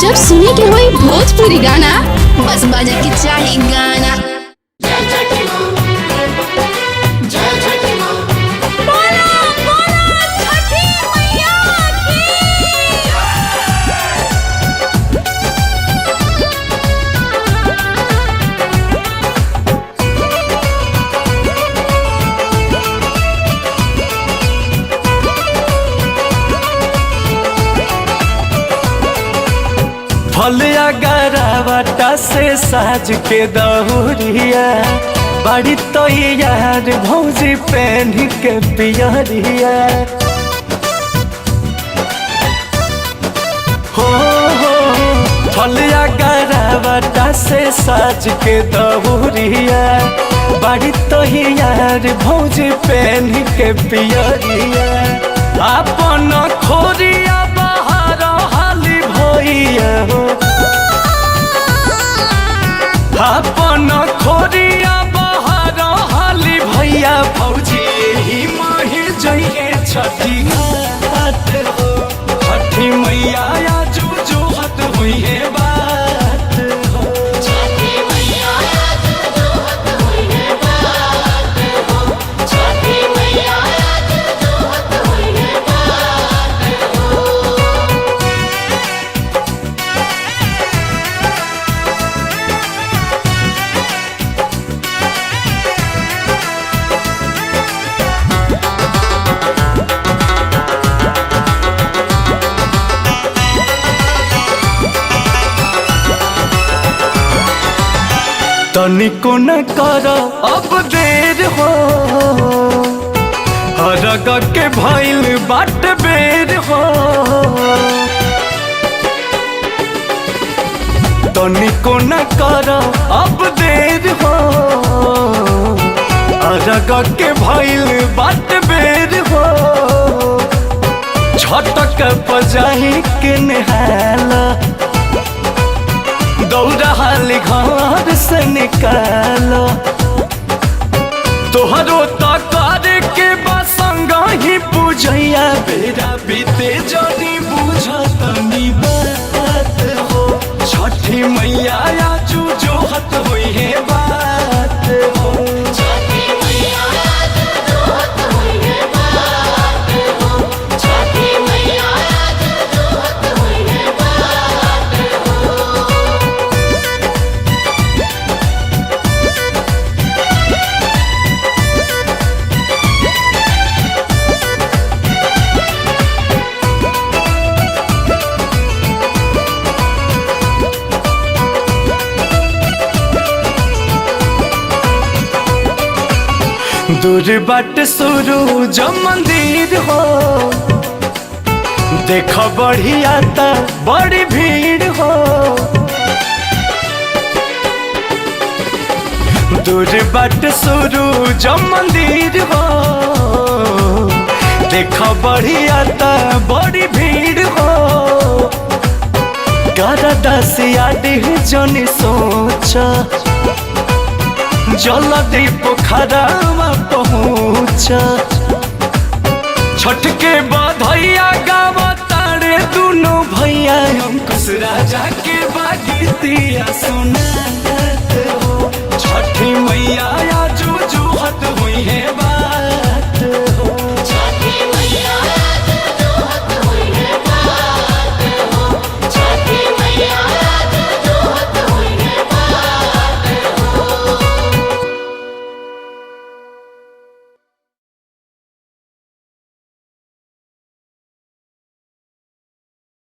जब सुने के होई भोजपुरी गाना बस बजे के चाही गाना। फलिया गरावटा से साज के दहुरिया बड़ी तो यार भौजी पहन के पियरिया हो फलिया गरावटा से साज के दहुरिया बड़ी तो यार भौजी पहन के पियरिया अपन खोरिया बाहर हाली भैया हो अपन खोरिया बाहर हाली भैया भौजी ही माही जइए छठी घाट हो छठी मैया आजू जोहत हुई है बात हो छठी मैया आजू जोहत हुई है बात हो छठी मैया आजू जोहत हुई है बात हो। तनिको न कर अब देर हो हरग के भइल बाट बेर हो तनिको न कर अब देर हो हरग के भइल बाट बेर हो झटक पजाही के निहाला दौड़ा हाली घर से निकालो तोहरो तकर के बसंग ही पूजैया बेरा बीते जनी बुझतनी बात हो छठी मैया आजू जोहत हुई है बात हो छठी मैया आजू जोहत हुई है बात हो छठी मैया आजू जोहत हुई है बात हो। दूर बाट शुरू जो मंदिर हो देख बढ़िया ता बड़ी भीड़ हो दूर बाट शुरू जो मंदिर हो देख बढ़िया ता बड़ी भीड़ हो कर दसिया डिह जनी सोचा जल्दी पोखरावा पहुँच छठ के बधैया गावा तारे दोनों भैया अंकुश राजा के बागीतिया सुनात हो छठी मैया